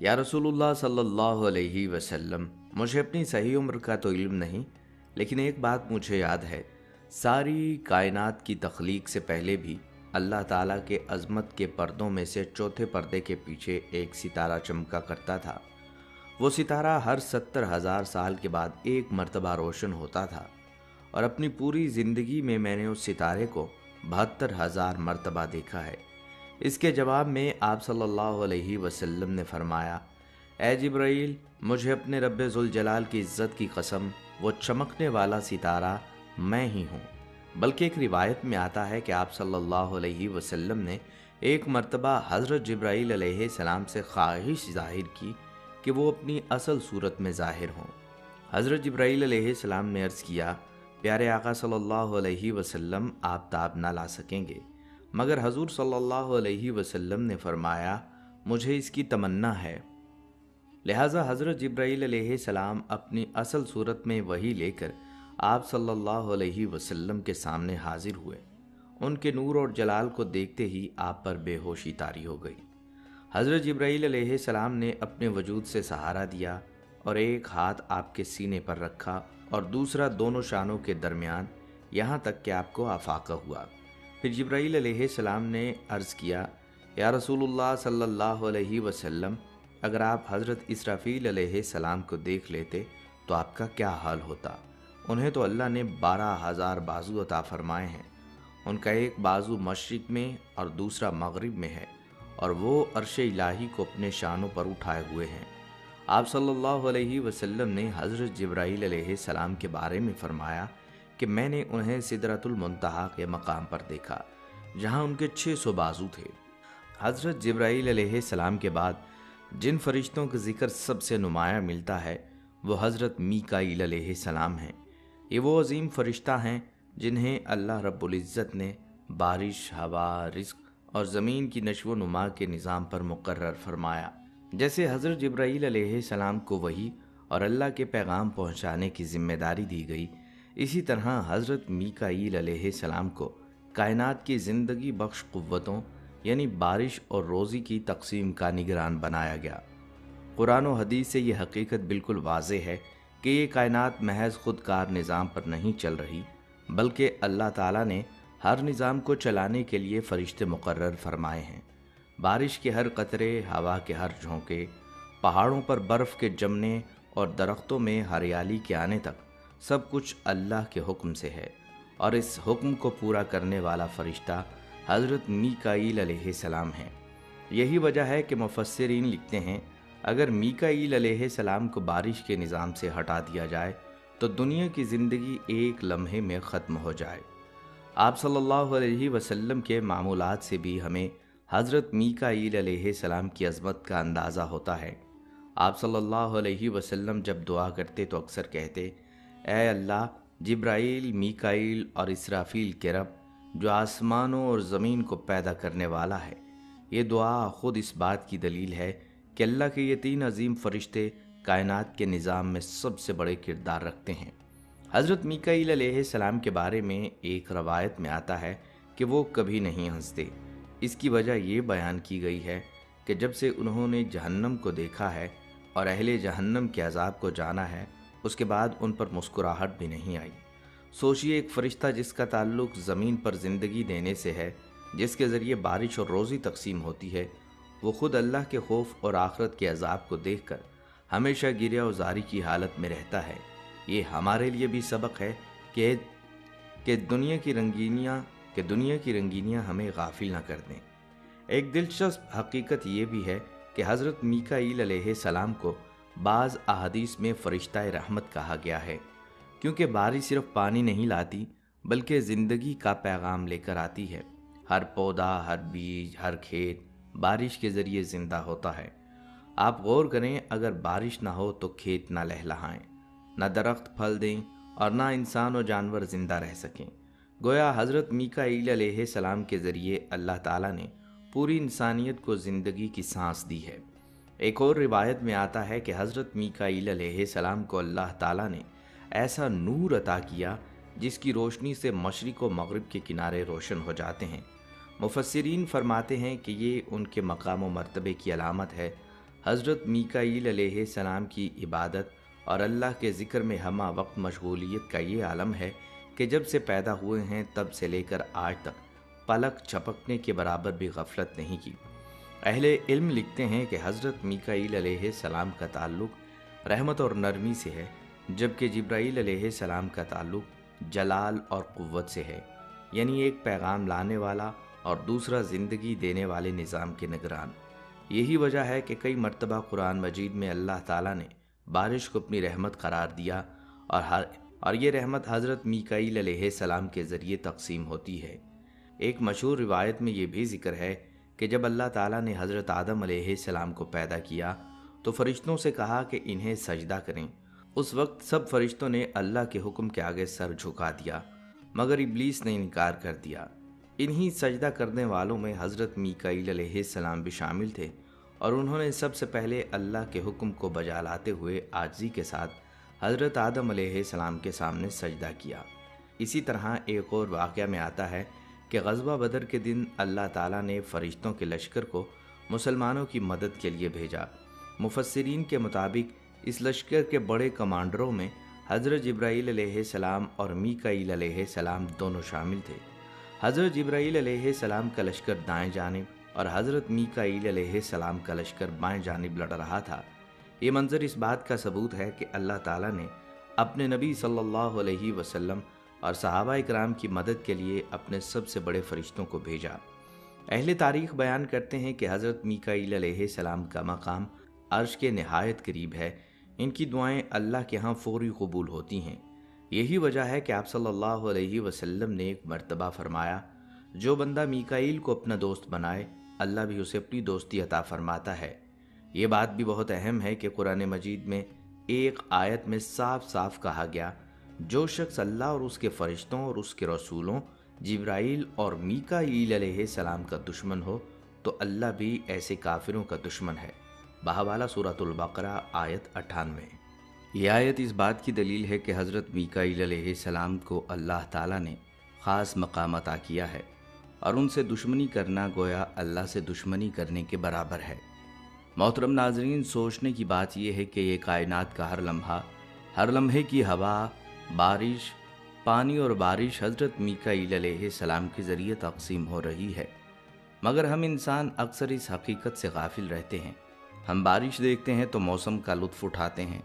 یا رسول اللہ صلی اللہ علیہ وسلم، مجھے اپنی صحیح عمر کا تو علم نہیں، لیکن ایک بات مجھے یاد ہے، ساری کائنات کی تخلیق سے پہلے بھی اللہ تعالیٰ کے عظمت کے پردوں میں سے چوتھے پردے کے پیچھے ایک ستارہ چمکا کرتا تھا۔ وہ ستارہ ہر 70,000 سال کے بعد ایک مرتبہ روشن ہوتا تھا، اور اپنی پوری زندگی میں میں نے اس ستارے کو 72,000 مرتبہ دیکھا ہے۔ اس کے جواب میں آپ صلی اللہ علیہ وسلم نے فرمایا، اے جبرائیل، مجھے اپنے رب ذوالجلال کی عزت کی قسم، وہ چمکنے والا ستارہ میں ہی ہوں۔ بلکہ ایک روایت میں آتا ہے کہ آپ صلی اللہ علیہ وسلم نے ایک مرتبہ حضرت جبرائیل علیہ السلام سے خواہش ظاہر کی کہ وہ اپنی اصل صورت میں ظاہر ہوں۔ حضرت جبرائیل علیہ السلام نے عرض کیا، پیارے آقا صلی اللہ علیہ وسلم، آپ تاب نہ لا سکیں گے، مگر حضور صلی اللہ علیہ وسلم نے فرمایا، مجھے اس کی تمنا ہے۔ لہٰذا حضرت جبرائیل علیہ السلام اپنی اصل صورت میں وحی لے کر آپ صلی اللہ علیہ وسلم کے سامنے حاضر ہوئے۔ ان کے نور اور جلال کو دیکھتے ہی آپ پر بے ہوشی طاری ہو گئی۔ حضرت جبرائیل علیہ السلام نے اپنے وجود سے سہارا دیا اور ایک ہاتھ آپ کے سینے پر رکھا اور دوسرا دونوں شانوں کے درمیان، یہاں تک کہ آپ کو افاقہ ہوا۔ پھر جبرائیل علیہ السلام نے عرض کیا، یا رسول اللہ صلی اللہ علیہ وسلم، اگر آپ حضرت اسرافیل علیہ السلام کو دیکھ لیتے تو آپ کا کیا حال ہوتا؟ انہیں تو اللہ نے 12,000 بازو عطا فرمائے ہیں، ان کا ایک بازو مشرق میں اور دوسرا مغرب میں ہے، اور وہ عرش الہی کو اپنے شانوں پر اٹھائے ہوئے ہیں۔ آپ صلی اللہ علیہ وسلم نے حضرت جبرائیل علیہ السلام کے بارے میں فرمایا کہ میں نے انہیں سدرۃ المنتہا کے مقام پر دیکھا، جہاں ان کے 600 بازو تھے۔ حضرت جبرائیل علیہ السلام کے بعد جن فرشتوں کا ذکر سب سے نمایاں ملتا ہے وہ حضرت میکائیل علیہ السلام ہیں۔ یہ وہ عظیم فرشتہ ہیں جنہیں اللہ رب العزت نے بارش، ہوا، رزق اور زمین کی نشو و نما کے نظام پر مقرر فرمایا۔ جیسے حضرت جبرائیل علیہ السلام کو وحی اور اللہ کے پیغام پہنچانے کی ذمہ داری دی گئی، اسی طرح حضرت میکائیل علیہ السلام کو کائنات کی زندگی بخش قوتوں یعنی بارش اور روزی کی تقسیم کا نگران بنایا گیا۔ قرآن و حدیث سے یہ حقیقت بالکل واضح ہے کہ یہ کائنات محض خود کار نظام پر نہیں چل رہی، بلکہ اللہ تعالیٰ نے ہر نظام کو چلانے کے لیے فرشتے مقرر فرمائے ہیں۔ بارش کے ہر قطرے، ہوا کے ہر جھونکے، پہاڑوں پر برف کے جمنے اور درختوں میں ہریالی کے آنے تک سب کچھ اللہ کے حکم سے ہے، اور اس حکم کو پورا کرنے والا فرشتہ حضرت میکائیل علیہ السلام ہے۔ یہی وجہ ہے کہ مفسرین لکھتے ہیں، اگر میکائیل علیہ السلام کو بارش کے نظام سے ہٹا دیا جائے تو دنیا کی زندگی ایک لمحے میں ختم ہو جائے۔ آپ صلی اللہ علیہ وسلم کے معمولات سے بھی ہمیں حضرت میکائیل علیہ السلام کی عظمت کا اندازہ ہوتا ہے۔ آپ صلی اللہ علیہ وسلم جب دعا کرتے تو اکثر کہتے، اے اللہ، جبرائیل، میکائیل اور اسرافیل کے رب، جو آسمانوں اور زمین کو پیدا کرنے والا ہے۔ یہ دعا خود اس بات کی دلیل ہے کہ اللہ کے یہ 3 عظیم فرشتے کائنات کے نظام میں سب سے بڑے کردار رکھتے ہیں۔ حضرت میکائیل علیہ السلام کے بارے میں ایک روایت میں آتا ہے کہ وہ کبھی نہیں ہنستے۔ اس کی وجہ یہ بیان کی گئی ہے کہ جب سے انہوں نے جہنم کو دیکھا ہے اور اہل جہنم کے عذاب کو جانا ہے، اس کے بعد ان پر مسکراہٹ بھی نہیں آئی۔ سوچئے، ایک فرشتہ جس کا تعلق زمین پر زندگی دینے سے ہے، جس کے ذریعے بارش اور روزی تقسیم ہوتی ہے، وہ خود اللہ کے خوف اور آخرت کے عذاب کو دیکھ کر ہمیشہ گریہ و زاری کی حالت میں رہتا ہے۔ یہ ہمارے لیے بھی سبق ہے کہ دنیا کی رنگینیاں ہمیں غافل نہ کر دیں۔ ایک دلچسپ حقیقت یہ بھی ہے کہ حضرت میکائیل علیہ السلام کو بعض احادیث میں فرشتہ رحمت کہا گیا ہے، کیونکہ بارش صرف پانی نہیں لاتی بلکہ زندگی کا پیغام لے کر آتی ہے۔ ہر پودا، ہر بیج، ہر کھیت بارش کے ذریعے زندہ ہوتا ہے۔ آپ غور کریں، اگر بارش نہ ہو تو کھیت نہ لہلہائیں، نہ درخت پھل دیں اور نہ انسان و جانور زندہ رہ سکیں۔ گویا حضرت میکائیل علیہ السلام کے ذریعے اللہ تعالیٰ نے پوری انسانیت کو زندگی کی سانس دی ہے۔ ایک اور روایت میں آتا ہے کہ حضرت میکائیل علیہ السلام کو اللہ تعالیٰ نے ایسا نور عطا کیا جس کی روشنی سے مشرق و مغرب کے کنارے روشن ہو جاتے ہیں۔ مفسرین فرماتے ہیں کہ یہ ان کے مقام و مرتبے کی علامت ہے۔ حضرت میکائیل علیہ السلام کی عبادت اور اللہ کے ذکر میں ہمہ وقت مشغولیت کا یہ عالم ہے کہ جب سے پیدا ہوئے ہیں تب سے لے کر آج تک پلک جھپکنے کے برابر بھی غفلت نہیں کی۔ اہل علم لکھتے ہیں کہ حضرت میکائیل علیہ السلام کا تعلق رحمت اور نرمی سے ہے، جبکہ جبرائیل علیہ السلام کا تعلق جلال اور قوت سے ہے، یعنی ایک پیغام لانے والا اور دوسرا زندگی دینے والے نظام کے نگران۔ یہی وجہ ہے کہ کئی مرتبہ قرآن مجید میں اللہ تعالیٰ نے بارش کو اپنی رحمت قرار دیا اور یہ رحمت حضرت میکائیل علیہ السلام کے ذریعے تقسیم ہوتی ہے۔ ایک مشہور روایت میں یہ بھی ذکر ہے کہ جب اللہ تعالیٰ نے حضرت آدم علیہ السلام کو پیدا کیا تو فرشتوں سے کہا کہ انہیں سجدہ کریں۔ اس وقت سب فرشتوں نے اللہ کے حکم کے آگے سر جھکا دیا، مگر ابلیس نے انکار کر دیا۔ انہی سجدہ کرنے والوں میں حضرت میکائیل علیہ السلام بھی شامل تھے، اور انہوں نے سب سے پہلے اللہ کے حکم کو بجا لاتے ہوئے عاجزی کے ساتھ حضرت آدم علیہ السلام کے سامنے سجدہ کیا۔ اسی طرح ایک اور واقعہ میں آتا ہے کہ غزوہ بدر کے دن اللہ تعالیٰ نے فرشتوں کے لشکر کو مسلمانوں کی مدد کے لیے بھیجا۔ مفسرین کے مطابق اس لشکر کے بڑے کمانڈروں میں حضرت جبرائیل علیہ السلام اور میکائیل علیہ السلام دونوں شامل تھے۔ حضرت جبرائیل علیہ السلام کا لشکر دائیں جانب اور حضرت میکائیل علیہ السلام کا لشکر بائیں جانب لڑ رہا تھا۔ یہ منظر اس بات کا ثبوت ہے کہ اللہ تعالیٰ نے اپنے نبی صلی اللہ علیہ وسلم اور صحابہ کرام کی مدد کے لیے اپنے سب سے بڑے فرشتوں کو بھیجا۔ اہل تاریخ بیان کرتے ہیں کہ حضرت میکائیل علیہ السلام کا مقام عرش کے نہایت قریب ہے۔ ان کی دعائیں اللہ کے ہاں فوری قبول ہوتی ہیں۔ یہی وجہ ہے کہ آپ صلی اللہ علیہ وسلم نے ایک مرتبہ فرمایا، جو بندہ میکائیل کو اپنا دوست بنائے اللہ بھی اسے اپنی دوستی عطا فرماتا ہے۔ یہ بات بھی بہت اہم ہے کہ قرآن مجید میں ایک آیت میں صاف صاف کہا گیا، جو شخص اللہ اور اس کے فرشتوں اور اس کے رسولوں جبرائیل اور میکائیل علیہ السلام کا دشمن ہو تو اللہ بھی ایسے کافروں کا دشمن ہے۔ بہوالا سورۃ البقرہ آیت 98۔ یہ آیت اس بات کی دلیل ہے کہ حضرت میکائیل علیہ السلام کو اللہ تعالیٰ نے خاص مقام عطا کیا ہے، اور ان سے دشمنی کرنا گویا اللہ سے دشمنی کرنے کے برابر ہے۔ محترم ناظرین، سوچنے کی بات یہ ہے کہ یہ کائنات کا ہر لمحے کی ہوا، بارش، پانی اور بارش حضرت میکائیل علیہ السلام کے ذریعے تقسیم ہو رہی ہے، مگر ہم انسان اکثر اس حقیقت سے غافل رہتے ہیں۔ ہم بارش دیکھتے ہیں تو موسم کا لطف اٹھاتے ہیں،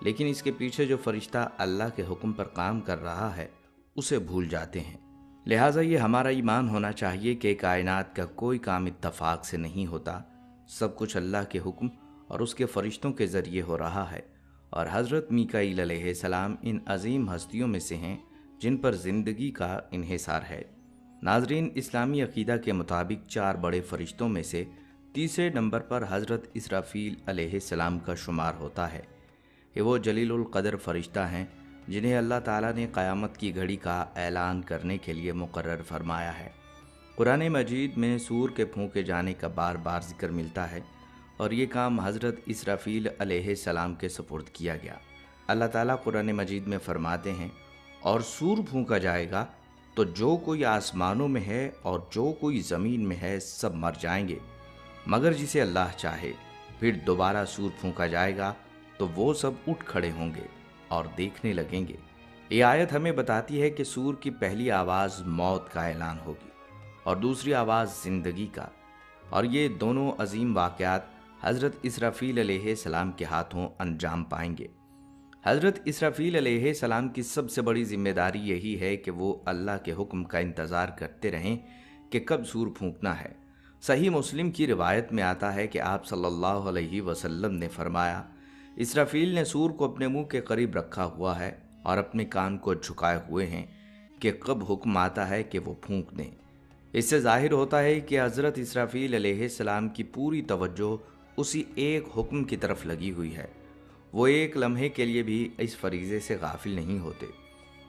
لیکن اس کے پیچھے جو فرشتہ اللہ کے حکم پر کام کر رہا ہے اسے بھول جاتے ہیں۔ لہٰذا یہ ہمارا ایمان ہونا چاہیے کہ کائنات کا کوئی کام اتفاق سے نہیں ہوتا، سب کچھ اللہ کے حکم اور اس کے فرشتوں کے ذریعے ہو رہا ہے، اور حضرت میکائیل علیہ السلام ان عظیم ہستیوں میں سے ہیں جن پر زندگی کا انحصار ہے۔ ناظرین، اسلامی عقیدہ کے مطابق 4 بڑے فرشتوں میں سے تیسرے نمبر پر حضرت اسرافیل علیہ السلام کا شمار ہوتا ہے۔ یہ وہ جلیل القدر فرشتہ ہیں جنہیں اللہ تعالیٰ نے قیامت کی گھڑی کا اعلان کرنے کے لیے مقرر فرمایا ہے۔ قرآن مجید میں سور کے پھونکے جانے کا بار بار ذکر ملتا ہے، اور یہ کام حضرت اسرافیل علیہ السلام کے سپرد کیا گیا۔ اللہ تعالیٰ قرآن مجید میں فرماتے ہیں، اور سور پھونکا جائے گا تو جو کوئی آسمانوں میں ہے اور جو کوئی زمین میں ہے سب مر جائیں گے، مگر جسے اللہ چاہے۔ پھر دوبارہ سور پھونکا جائے گا تو وہ سب اٹھ کھڑے ہوں گے اور دیکھنے لگیں گے۔ یہ آیت ہمیں بتاتی ہے کہ سور کی پہلی آواز موت کا اعلان ہوگی اور دوسری آواز زندگی کا، اور یہ دونوں عظیم واقعات حضرت اسرافیل علیہ السلام کے ہاتھوں انجام پائیں گے۔ حضرت اسرافیل علیہ السلام کی سب سے بڑی ذمہ داری یہی ہے کہ وہ اللہ کے حکم کا انتظار کرتے رہیں کہ کب سور پھونکنا ہے۔ صحیح مسلم کی روایت میں آتا ہے کہ آپ صلی اللہ علیہ وسلم نے فرمایا، اسرافیل نے سور کو اپنے منہ کے قریب رکھا ہوا ہے اور اپنے کان کو جھکائے ہوئے ہیں کہ کب حکم آتا ہے کہ وہ پھونک دیں۔ اس سے ظاہر ہوتا ہے کہ حضرت اسرافیل علیہ السلام کی پوری توجہ اسی ایک حکم کی طرف لگی ہوئی ہے، وہ ایک لمحے کے لیے بھی اس فریضے سے غافل نہیں ہوتے۔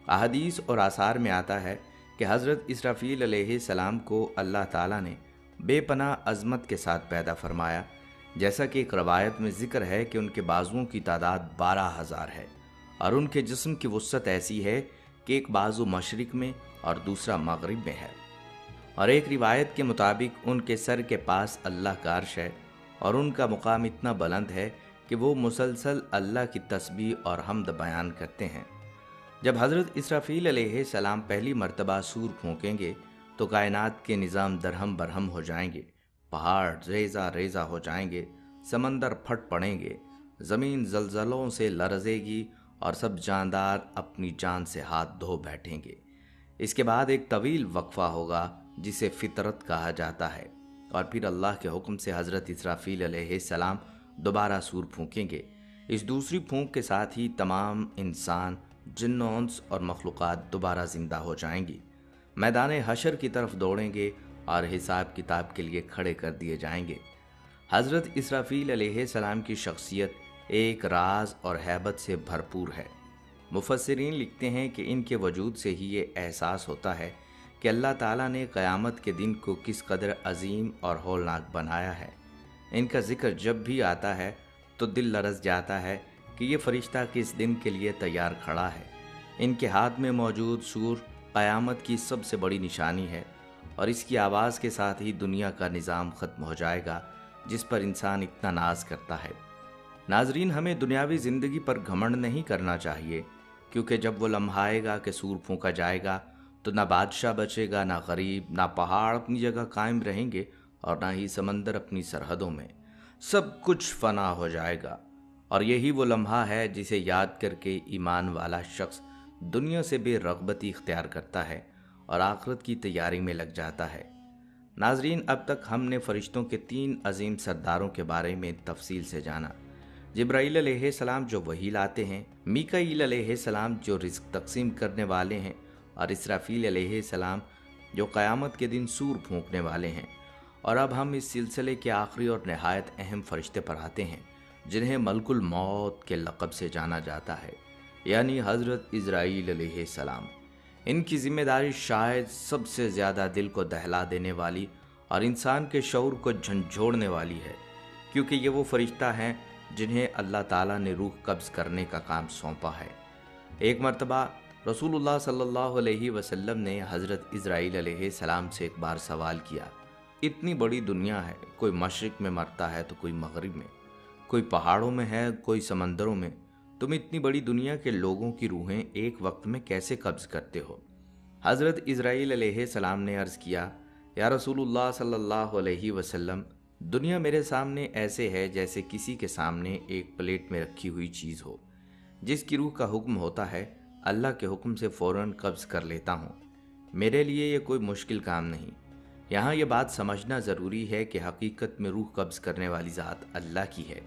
احادیث اور آثار میں آتا ہے کہ حضرت اسرافیل علیہ السلام کو اللہ تعالیٰ نے بے پناہ عظمت کے ساتھ پیدا فرمایا، جیسا کہ ایک روایت میں ذکر ہے کہ ان کے بازوؤں کی تعداد 12,000 ہے، اور ان کے جسم کی وسعت ایسی ہے کہ ایک بازو مشرق میں اور دوسرا مغرب میں ہے، اور ایک روایت کے مطابق ان کے سر کے پاس اللہ کا عرش ہے، اور ان کا مقام اتنا بلند ہے کہ وہ مسلسل اللہ کی تسبیح اور حمد بیان کرتے ہیں۔ جب حضرت اسرافیل علیہ السلام پہلی مرتبہ سور پھونکیں گے تو کائنات کے نظام درہم برہم ہو جائیں گے، پہاڑ ریزہ ریزہ ہو جائیں گے، سمندر پھٹ پڑیں گے، زمین زلزلوں سے لرزے گی اور سب جاندار اپنی جان سے ہاتھ دھو بیٹھیں گے۔ اس کے بعد ایک طویل وقفہ ہوگا جسے فطرت کہا جاتا ہے، اور پھر اللہ کے حکم سے حضرت اسرافیل علیہ السلام دوبارہ سور پھونکیں گے۔ اس دوسری پھونک کے ساتھ ہی تمام انسان، جن و انس اور مخلوقات دوبارہ زندہ ہو جائیں گی، میدان حشر کی طرف دوڑیں گے اور حساب کتاب کے لیے کھڑے کر دیے جائیں گے۔ حضرت اسرافیل علیہ السلام کی شخصیت ایک راز اور ہیبت سے بھرپور ہے۔ مفسرین لکھتے ہیں کہ ان کے وجود سے ہی یہ احساس ہوتا ہے کہ اللہ تعالیٰ نے قیامت کے دن کو کس قدر عظیم اور ہولناک بنایا ہے۔ ان کا ذکر جب بھی آتا ہے تو دل لرز جاتا ہے کہ یہ فرشتہ کس دن کے لیے تیار کھڑا ہے۔ ان کے ہاتھ میں موجود سور قیامت کی سب سے بڑی نشانی ہے، اور اس کی آواز کے ساتھ ہی دنیا کا نظام ختم ہو جائے گا جس پر انسان اتنا ناز کرتا ہے۔ ناظرین، ہمیں دنیاوی زندگی پر گھمنڈ نہیں کرنا چاہیے، کیونکہ جب وہ لمحہ آئے گا کہ سور پھونکا جائے گا تو نہ بادشاہ بچے گا، نہ غریب، نہ پہاڑ اپنی جگہ قائم رہیں گے، اور نہ ہی سمندر اپنی سرحدوں میں۔ سب کچھ فنا ہو جائے گا، اور یہی وہ لمحہ ہے جسے یاد کر کے ایمان والا شخص دنیا سے بے رغبتی اختیار کرتا ہے اور آخرت کی تیاری میں لگ جاتا ہے۔ ناظرین، اب تک ہم نے فرشتوں کے 3 عظیم سرداروں کے بارے میں تفصیل سے جانا۔ جبرائیل علیہ السلام جو وحی لاتے ہیں، میکائیل علیہ السلام جو رزق تقسیم کرنے والے ہیں، اور اسرافیل علیہ السلام جو قیامت کے دن سور پھونکنے والے ہیں۔ اور اب ہم اس سلسلے کے آخری اور نہایت اہم فرشتے پر آتے ہیں، جنہیں ملک الموت کے لقب سے جانا جاتا ہے، یعنی حضرت عزرائیل علیہ السلام۔ ان کی ذمہ داری شاید سب سے زیادہ دل کو دہلا دینے والی اور انسان کے شعور کو جھنجھوڑنے والی ہے، کیونکہ یہ وہ فرشتہ ہیں جنہیں اللہ تعالیٰ نے روح قبض کرنے کا کام سونپا ہے۔ ایک مرتبہ رسول اللہ صلی اللہ علیہ وسلم نے حضرت عزرائیل علیہ السلام سے ایک بار سوال کیا، اتنی بڑی دنیا ہے، کوئی مشرق میں مرتا ہے تو کوئی مغرب میں، کوئی پہاڑوں میں ہے، کوئی سمندروں میں، تم اتنی بڑی دنیا کے لوگوں کی روحیں ایک وقت میں کیسے قبض کرتے ہو؟ حضرت عزرائیل علیہ السلام نے عرض کیا، یا رسول اللہ صلی اللہ علیہ وسلم، دنیا میرے سامنے ایسے ہے جیسے کسی کے سامنے ایک پلیٹ میں رکھی ہوئی چیز ہو، جس کی روح کا حکم ہوتا ہے اللہ کے حکم سے فوراً قبض کر لیتا ہوں۔ میرے لیے یہ کوئی مشکل کام نہیں۔ یہاں یہ بات سمجھنا ضروری ہے کہ حقیقت میں روح قبض کرنے والی ذات اللہ کی ہے۔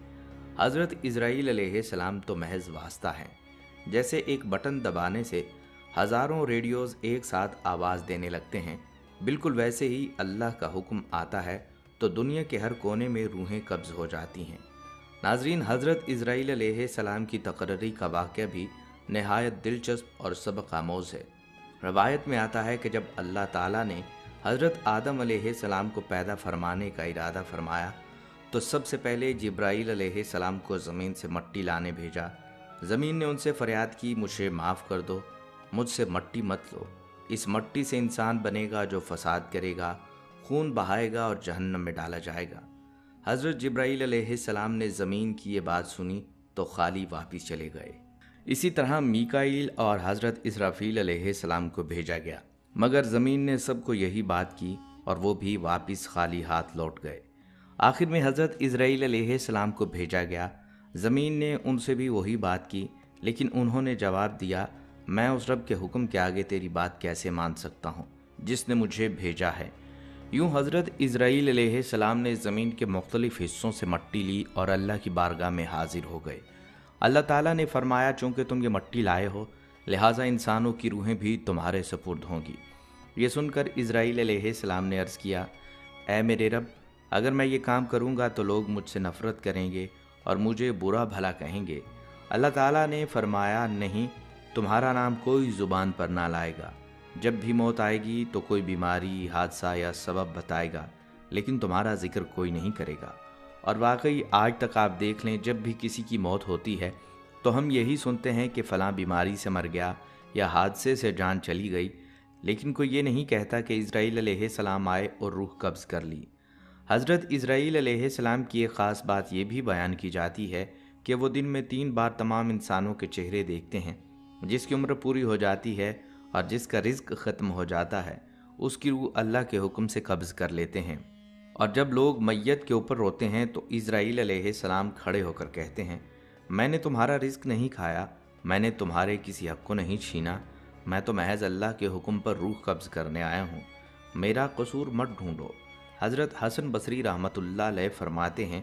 حضرت عزرائیل علیہ السلام تو محض واسطہ ہیں۔ جیسے ایک بٹن دبانے سے ہزاروں ریڈیوز ایک ساتھ آواز دینے لگتے ہیں، بالکل ویسے ہی اللہ کا حکم آتا ہے تو دنیا کے ہر کونے میں روحیں قبض ہو جاتی ہیں۔ ناظرین، حضرت عزرائیل علیہ السلام کی تقرری کا واقعہ بھی نہایت دلچسپ اور سبق آموز ہے۔ روایت میں آتا ہے کہ جب اللہ تعالیٰ نے حضرت آدم علیہ السلام کو پیدا فرمانے کا ارادہ فرمایا تو سب سے پہلے جبرائیل علیہ السلام کو زمین سے مٹی لانے بھیجا۔ زمین نے ان سے فریاد کی، مجھے معاف کر دو، مجھ سے مٹی مت لو، اس مٹی سے انسان بنے گا جو فساد کرے گا، خون بہائے گا اور جہنم میں ڈالا جائے گا۔ حضرت جبرائیل علیہ السلام نے زمین کی یہ بات سنی تو خالی واپس چلے گئے۔ اسی طرح میکائیل اور حضرت اسرافیل علیہ السلام کو بھیجا گیا، مگر زمین نے سب کو یہی بات کی اور وہ بھی واپس خالی ہاتھ لوٹ گئے۔ آخر میں حضرت عزرائیل علیہ السلام کو بھیجا گیا، زمین نے ان سے بھی وہی بات کی، لیکن انہوں نے جواب دیا، میں اس رب کے حکم کے آگے تیری بات کیسے مان سکتا ہوں جس نے مجھے بھیجا ہے۔ یوں حضرت عزرائیل علیہ السلام نے زمین کے مختلف حصوں سے مٹی لی اور اللہ کی بارگاہ میں حاضر ہو گئے۔ اللہ تعالیٰ نے فرمایا، چونکہ تم یہ مٹی لائے ہو لہٰذا انسانوں کی روحیں بھی تمہارے سپرد ہوں گی۔ یہ سن کر عزرائیل علیہ السلام نے عرض کیا، اے میرے رب، اگر میں یہ کام کروں گا تو لوگ مجھ سے نفرت کریں گے اور مجھے برا بھلا کہیں گے۔ اللہ تعالیٰ نے فرمایا، نہیں، تمہارا نام کوئی زبان پر نہ لائے گا۔ جب بھی موت آئے گی تو کوئی بیماری، حادثہ یا سبب بتائے گا، لیکن تمہارا ذکر کوئی نہیں کرے گا۔ اور واقعی آج تک آپ دیکھ لیں، جب بھی کسی کی موت ہوتی ہے تو ہم یہی سنتے ہیں کہ فلاں بیماری سے مر گیا یا حادثے سے جان چلی گئی، لیکن کوئی یہ نہیں کہتا کہ عزرائیل علیہ السلام آئے اور روح قبض کر لی۔ حضرت اسرائیل علیہ السلام کی ایک خاص بات یہ بھی بیان کی جاتی ہے کہ وہ دن میں 3 بار تمام انسانوں کے چہرے دیکھتے ہیں۔ جس کی عمر پوری ہو جاتی ہے اور جس کا رزق ختم ہو جاتا ہے، اس کی روح اللہ کے حکم سے قبض کر لیتے ہیں۔ اور جب لوگ میت کے اوپر روتے ہیں تو اسرائیل علیہ السلام کھڑے ہو کر کہتے ہیں، میں نے تمہارا رزق نہیں کھایا، میں نے تمہارے کسی حق کو نہیں چھینا، میں تو محض اللہ کے حکم پر روح قبض کرنے آیا ہوں، میرا قصور مت ڈھونڈو۔ حضرت حسن بصری رحمۃ اللہ علیہ فرماتے ہیں،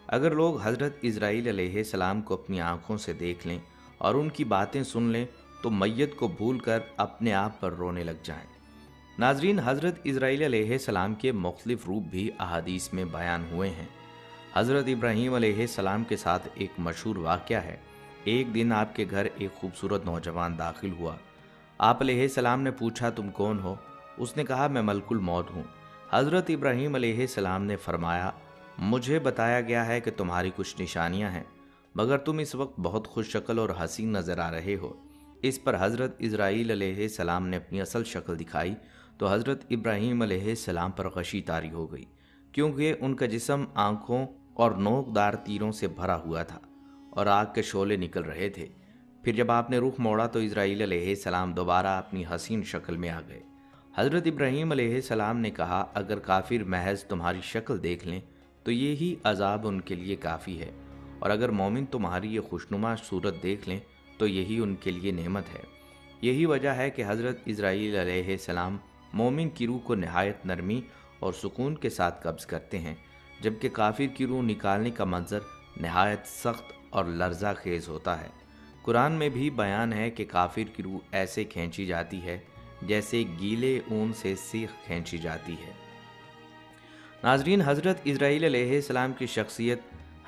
اگر لوگ حضرت اسرائیل علیہ السلام کو اپنی آنکھوں سے دیکھ لیں اور ان کی باتیں سن لیں تو میت کو بھول کر اپنے آپ پر رونے لگ جائیں۔ ناظرین، حضرت اسرائیل علیہ السلام کے مختلف روپ بھی احادیث میں بیان ہوئے ہیں۔ حضرت ابراہیم علیہ السلام کے ساتھ ایک مشہور واقعہ ہے۔ ایک دن آپ کے گھر ایک خوبصورت نوجوان داخل ہوا۔ آپ علیہ السلام نے پوچھا، تم کون ہو؟ اس نے کہا، میں ملک الموت ہوں۔ حضرت ابراہیم علیہ السلام نے فرمایا، مجھے بتایا گیا ہے کہ تمہاری کچھ نشانیاں ہیں، مگر تم اس وقت بہت خوش شکل اور حسین نظر آ رہے ہو۔ اس پر حضرت اسرائیل علیہ السلام نے اپنی اصل شکل دکھائی تو حضرت ابراہیم علیہ السلام پر غشی طاری ہو گئی، کیونکہ ان کا جسم آنکھوں اور نوک دار تیروں سے بھرا ہوا تھا اور آگ کے شعلے نکل رہے تھے۔ پھر جب آپ نے رخ موڑا تو اسرائیل علیہ السلام دوبارہ اپنی حسین شکل میں آ گئے۔ حضرت ابراہیم علیہ السلام نے کہا، اگر کافر محض تمہاری شکل دیکھ لیں تو یہی عذاب ان کے لیے کافی ہے، اور اگر مومن تمہاری یہ خوشنما صورت دیکھ لیں تو یہی ان کے لیے نعمت ہے۔ یہی وجہ ہے کہ حضرت اسرائیل علیہ السلام مومن کی روح کو نہایت نرمی اور سکون کے ساتھ قبض کرتے ہیں، جبکہ کافر کی روح نکالنے کا منظر نہایت سخت اور لرزہ خیز ہوتا ہے۔ قرآن میں بھی بیان ہے کہ کافر کی روح ایسے کھینچی جاتی ہے جیسے گیلے اون سے سیخ کھینچی جاتی ہے۔ ناظرین، حضرت اسرائیل علیہ السلام کی شخصیت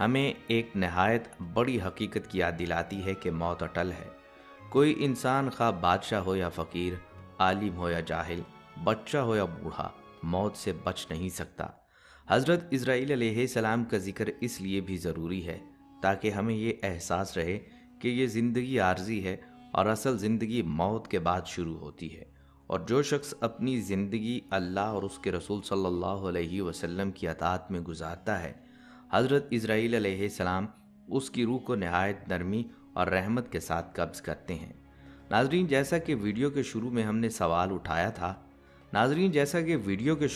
ہمیں ایک نہایت بڑی حقیقت کی یاد دلاتی ہے کہ موت اٹل ہے۔ کوئی انسان خواہ بادشاہ ہو یا فقیر، عالم ہو یا جاہل، بچہ ہو یا بوڑھا، موت سے بچ نہیں سکتا۔ حضرت اسرائیل علیہ السلام کا ذکر اس لیے بھی ضروری ہے تاکہ ہمیں یہ احساس رہے کہ یہ زندگی عارضی ہے اور اصل زندگی موت کے بعد شروع ہوتی ہے، اور جو شخص اپنی زندگی اللہ اور اس کے رسول صلی اللہ علیہ وسلم کی اطاعت میں گزارتا ہے، حضرت اسرائیل علیہ السلام اس کی روح کو نہایت نرمی اور رحمت کے ساتھ قبض کرتے ہیں۔ ناظرین، جیسا کہ ویڈیو کے شروع میں ہم نے سوال اٹھایا تھا، جیسا کہ ویڈیو کے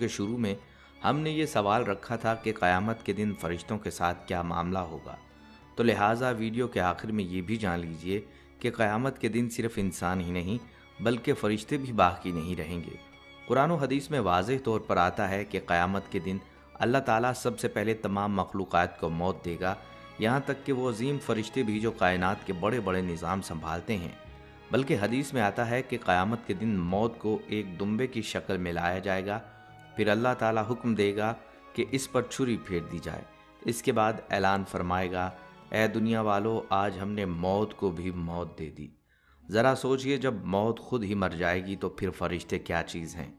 شروع میں ہم نے یہ سوال رکھا تھا کہ قیامت کے دن فرشتوں کے ساتھ کیا معاملہ ہوگا، تو لہٰذا ویڈیو کے آخر میں یہ بھی جان لیجئے کہ قیامت کے دن صرف انسان ہی نہیں بلکہ فرشتے بھی باقی نہیں رہیں گے۔ قرآن و حدیث میں واضح طور پر آتا ہے کہ قیامت کے دن اللہ تعالیٰ سب سے پہلے تمام مخلوقات کو موت دے گا، یہاں تک کہ وہ عظیم فرشتے بھی جو کائنات کے بڑے بڑے نظام سنبھالتے ہیں۔ بلکہ حدیث میں آتا ہے کہ قیامت کے دن موت کو ایک دمبے کی شکل میں لایا جائے گا، پھر اللہ تعالیٰ حکم دے گا کہ اس پر چھری پھیر دی جائے۔ اس کے بعد اعلان فرمائے گا، اے دنیا والو، آج ہم نے موت کو بھی موت دے دی۔ ذرا سوچئے، جب موت خود ہی مر جائے گی تو پھر فرشتے کیا چیز ہیں؟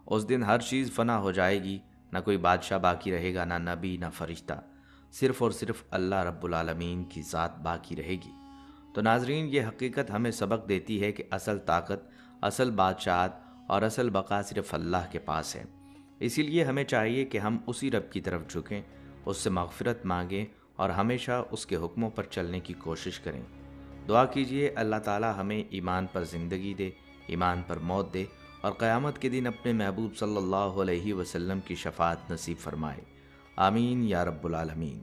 اس دن ہر چیز فنا ہو جائے گی، نہ کوئی بادشاہ باقی رہے گا، نہ نبی، نہ فرشتہ، صرف اور صرف اللہ رب العالمین کی ذات باقی رہے گی۔ تو ناظرین، یہ حقیقت ہمیں سبق دیتی ہے کہ اصل طاقت، اصل بادشاہت اور اصل بقا صرف اللہ کے پاس ہے۔ اسی لیے ہمیں چاہیے کہ ہم اسی رب کی طرف جھکیں، اس سے مغفرت مانگیں اور ہمیشہ اس کے حکموں پر چلنے کی کوشش کریں۔ دعا کیجئے اللہ تعالی ہمیں ایمان پر زندگی دے، ایمان پر موت دے، اور قیامت کے دن اپنے محبوب صلی اللہ علیہ وسلم کی شفاعت نصیب فرمائے۔ آمین یا رب العالمین۔